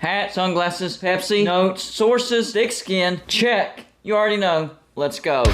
Hat, sunglasses, Pepsi, notes, sources, thick skin, check. You already know. Let's go.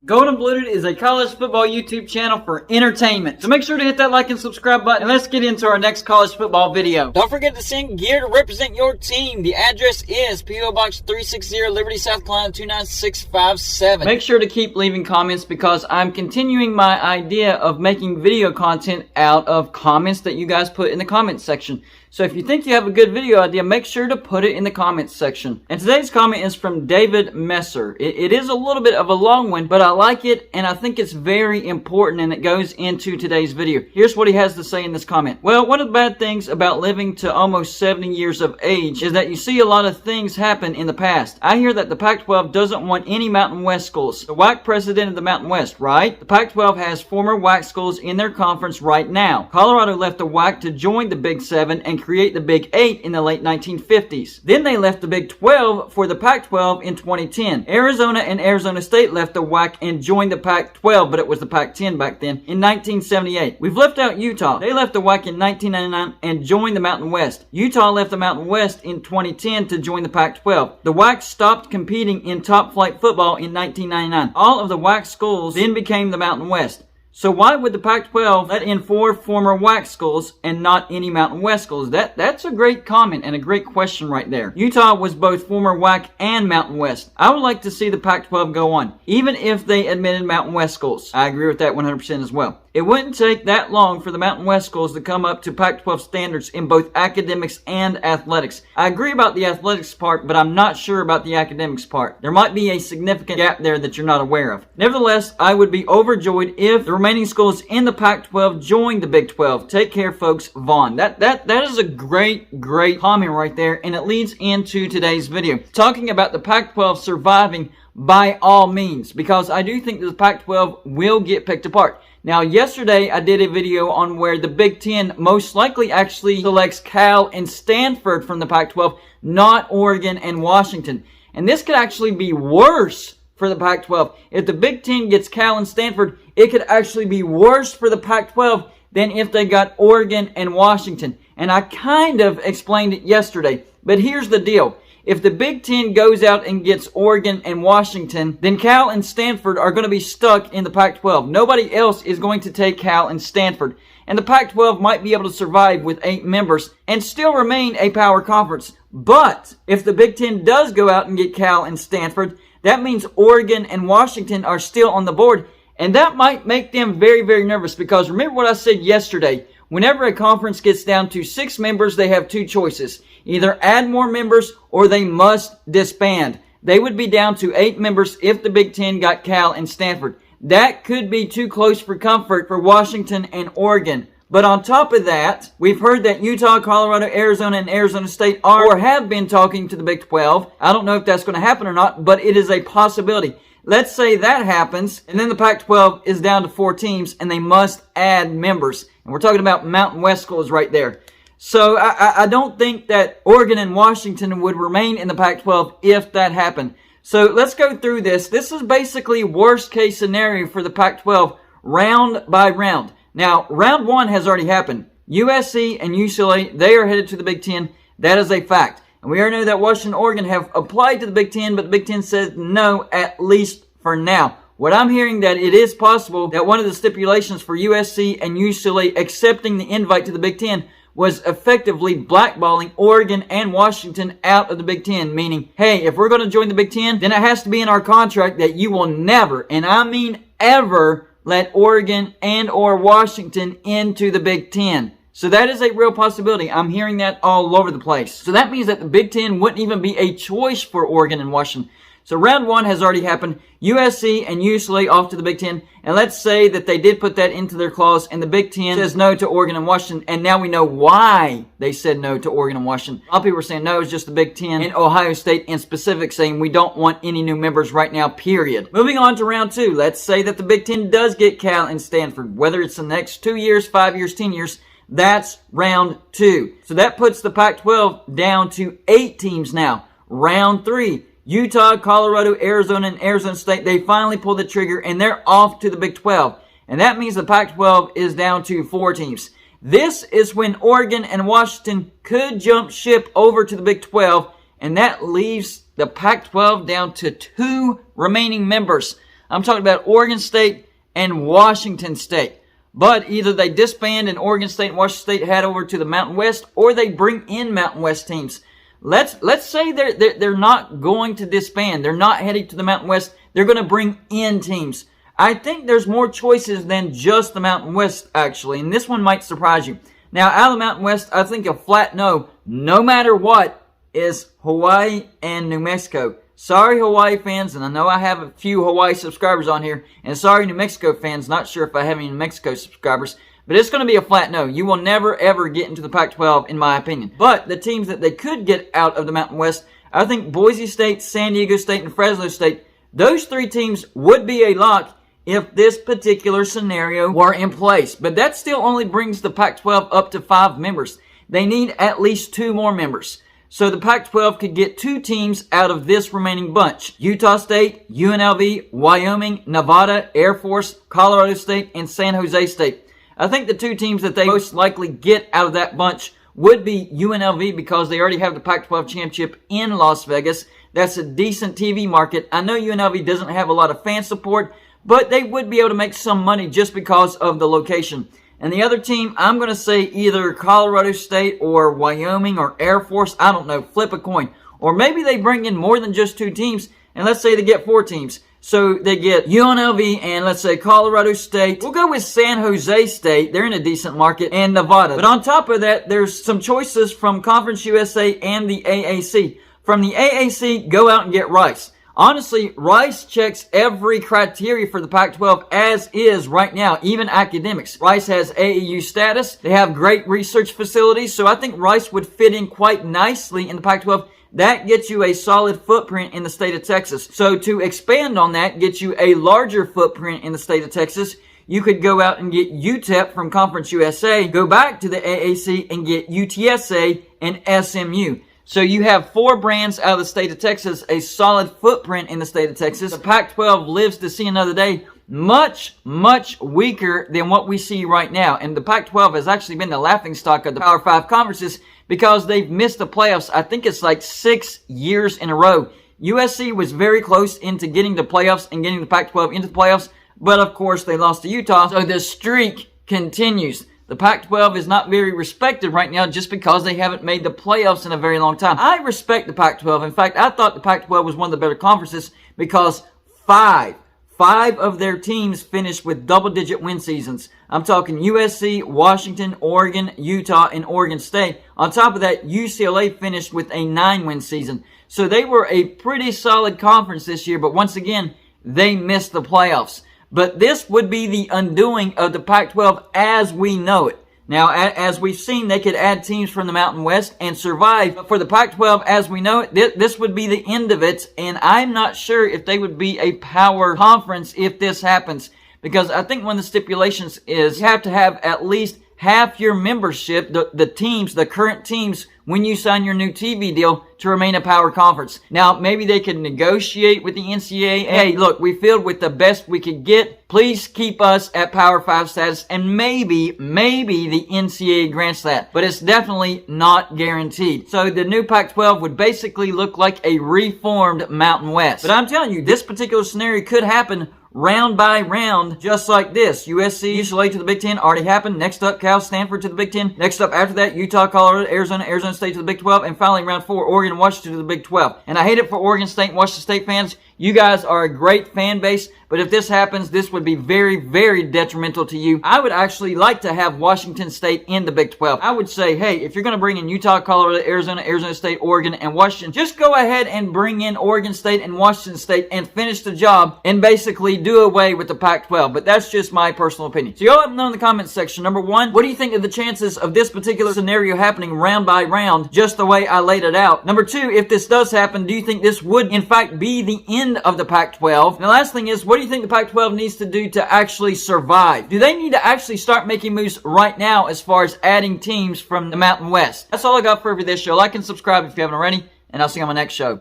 Golden Blooded is a college football YouTube channel for entertainment. So make sure to hit that like and subscribe button, and let's get into our next college football video. Don't forget to send gear to represent your team. The address is P.O. Box 360, Liberty, South Carolina 29657. Make sure to keep leaving comments because I'm continuing my idea of making video content out of comments that you guys put in the comments section. So if you think you have a good video idea, make sure to put it in the comments section. And today's comment is from David Messer. It is a little bit of a long one, but I like it and I think it's very important and it goes into today's video. Here's what he has to say in this comment. Well, one of the bad things about living to almost 70 years of age is that you see a lot of things happen in the past. I hear that the Pac-12 doesn't want any Mountain West schools. The WAC president of the Mountain West, right? The Pac-12 has former WAC schools in their conference right now. Colorado left the WAC to join the Big XII and create the Big XIII in the late 1950s. Then they left the Big XII for the Pac-12 in 2010. Arizona and Arizona State left the WAC and joined the Pac-12, but it was the Pac-10 back then, in 1978. We've left out Utah. They left the WAC in 1999 and joined the Mountain West. Utah left the Mountain West in 2010 to join the Pac-12. The WAC stopped competing in top flight football in 1999. All of the WAC schools then became the Mountain West. So why would the Pac-12 let in 4 former WAC schools and not any Mountain West schools? That's a great comment and a great question right there. Utah was both former WAC and Mountain West. I would like to see the Pac-12 go on, even if they admitted Mountain West schools. I agree with that 100% as well. It wouldn't take that long for the Mountain West schools to come up to Pac-12 standards in both academics and athletics. I agree about the athletics part, but I'm not sure about the academics part. There might be a significant gap there that you're not aware of. Nevertheless, I would be overjoyed if the remaining schools in the Pac-12 joined the Big 12. Take care, folks. Vaughn. That is a great comment right there, and it leads into today's video. Talking about the Pac-12 surviving by all means, because I do think that the Pac-12 will get picked apart. Now, yesterday I did a video on where the Big Ten most likely actually selects Cal and Stanford from the Pac-12, not Oregon and Washington. And this could actually be worse for the Pac-12. If the Big Ten gets Cal and Stanford, it could actually be worse for the Pac-12 than if they got Oregon and Washington. And I kind of explained it yesterday, but here's the deal. If the Big Ten goes out and gets Oregon and Washington, then Cal and Stanford are going to be stuck in the Pac-12. Nobody else is going to take Cal and Stanford. And the Pac-12 might be able to survive with 8 members and still remain a power conference. But if the Big Ten does go out and get Cal and Stanford, that means Oregon and Washington are still on the board. And that might make them very nervous, because remember what I said yesterday. Whenever a conference gets down to 6 members, they have 2 choices. Either add more members or they must disband. They would be down to 8 members if the Big Ten got Cal and Stanford. That could be too close for comfort for Washington and Oregon. But on top of that, we've heard that Utah, Colorado, Arizona, and Arizona State are or have been talking to the Big 12. I don't know if that's going to happen or not, but it is a possibility. Let's say that happens, and then the Pac-12 is down to 4 teams, and they must add members. And we're talking about Mountain West schools right there. So I don't think that Oregon and Washington would remain in the Pac-12 if that happened. So let's go through this. This is basically worst case scenario for the Pac-12 round by round. Now, round 1 has already happened. USC and UCLA, they are headed to the Big Ten. That is a fact. And we already know that Washington and Oregon have applied to the Big Ten, but the Big Ten says no, at least for now. What I'm hearing that it is possible that one of the stipulations for USC and UCLA accepting the invite to the Big Ten was effectively blackballing Oregon and Washington out of the Big Ten, meaning, hey, if we're going to join the Big Ten, then it has to be in our contract that you will never, and I mean ever, let Oregon and or Washington into the Big Ten. So that is a real possibility. I'm hearing that all over the place. So that means that the Big Ten wouldn't even be a choice for Oregon and Washington. So round 1 has already happened. USC and UCLA off to the Big Ten. And let's say that they did put that into their clause and the Big Ten says no to Oregon and Washington. And now we know why they said no to Oregon and Washington. A lot of people are saying no, it's just the Big Ten and Ohio State in specific saying we don't want any new members right now, period. Moving on to round 2. Let's say that the Big Ten does get Cal and Stanford. Whether it's the next 2 years, 5 years, 10 years, that's round 2. So that puts the Pac-12 down to 8 teams now. Round 3. Utah, Colorado, Arizona, and Arizona State, they finally pulled the trigger and they're off to the Big 12. And that means the Pac-12 is down to 4 teams. This is when Oregon and Washington could jump ship over to the Big 12, and that leaves the Pac-12 down to 2 remaining members. I'm talking about Oregon State and Washington State. But either they disband and Oregon State and Washington State head over to the Mountain West, or they bring in Mountain West teams. Let's say they're not going to disband. They're not heading to the Mountain West. They're going to bring in teams. I think there's more choices than just the Mountain West, actually, and this one might surprise you. Now, out of the Mountain West, I think a flat no matter what, is Hawaii and New Mexico. Sorry, Hawaii fans, and I know I have a few Hawaii subscribers on here, and sorry, New Mexico fans, not sure if I have any New Mexico subscribers, but it's going to be a flat no. You will never, ever get into the Pac-12, in my opinion. But the teams that they could get out of the Mountain West, I think Boise State, San Diego State, and Fresno State, those 3 teams would be a lock if this particular scenario were in place. But that still only brings the Pac-12 up to 5 members. They need at least 2 more members. So the Pac-12 could get 2 teams out of this remaining bunch. Utah State, UNLV, Wyoming, Nevada, Air Force, Colorado State, and San Jose State. I think the 2 teams that they most likely get out of that bunch would be UNLV, because they already have the Pac-12 championship in Las Vegas. That's a decent TV market. I know UNLV doesn't have a lot of fan support, but they would be able to make some money just because of the location. And the other team, I'm going to say either Colorado State or Wyoming or Air Force. I don't know. Flip a coin. Or maybe they bring in more than just 2 teams, and let's say they get 4 teams. So they get UNLV and let's say Colorado State. We'll go with San Jose State. They're in a decent market. And Nevada. But on top of that, there's some choices from Conference USA and the AAC. From the AAC, go out and get Rice. Honestly, Rice checks every criteria for the Pac-12 as is right now, even academics. Rice has AAU status. They have great research facilities, so I think Rice would fit in quite nicely in the Pac-12. That gets you a solid footprint in the state of Texas. So to expand on that, get you a larger footprint in the state of Texas, you could go out and get UTEP from Conference USA, go back to the AAC and get UTSA and SMU. So you have 4 brands out of the state of Texas, a solid footprint in the state of Texas. The Pac-12 lives to see another day, much, much weaker than what we see right now. And the Pac-12 has actually been the laughingstock of the Power 5 conferences because they've missed the playoffs. I think it's like 6 years in a row. USC was very close into getting the playoffs and getting the Pac-12 into the playoffs, but of course they lost to Utah. So the streak continues. The Pac-12 is not very respected right now just because they haven't made the playoffs in a very long time. I respect the Pac-12. In fact, I thought the Pac-12 was one of the better conferences because 5 of their teams finished with double-digit win seasons. I'm talking USC, Washington, Oregon, Utah, and Oregon State. On top of that, UCLA finished with a 9-win season. So they were a pretty solid conference this year, but once again, they missed the playoffs. But this would be the undoing of the Pac-12 as we know it. Now, as we've seen, they could add teams from the Mountain West and survive. But for the Pac-12 as we know it, this would be the end of it. And I'm not sure if they would be a power conference if this happens. Because I think one of the stipulations is you have to have at least half your membership, the current teams, when you sign your new TV deal to remain a power conference. Now, maybe they could negotiate with the NCAA. Hey, look, we filled with the best we could get. Please keep us at Power 5 status. And maybe the NCAA grants that. But it's definitely not guaranteed. So the new Pac-12 would basically look like a reformed Mountain West. But I'm telling you, this particular scenario could happen round by round, just like this. USC, UCLA to the Big Ten already happened. Next up, Cal, Stanford to the Big Ten. Next up after that, Utah, Colorado, Arizona State to the Big 12. And finally, round 4, Oregon, Washington to the Big 12. And I hate it for Oregon State and Washington State fans. You guys are a great fan base, but if this happens, this would be very, very detrimental to you. I would actually like to have Washington State in the Big 12. I would say, hey, if you're going to bring in Utah, Colorado, Arizona State, Oregon, and Washington, just go ahead and bring in Oregon State and Washington State and finish the job and basically do away with the Pac-12. But that's just my personal opinion. So y'all let me know in the comments section. Number 1, what do you think of the chances of this particular scenario happening round by round, just the way I laid it out? Number 2, if this does happen, do you think this would in fact be the end of the Pac-12? And the last thing is, what do you think the Pac-12 needs to do to actually survive? Do they need to actually start making moves right now as far as adding teams from the Mountain West? That's all I got for this show. Like and subscribe if you haven't already, and I'll see you on my next show.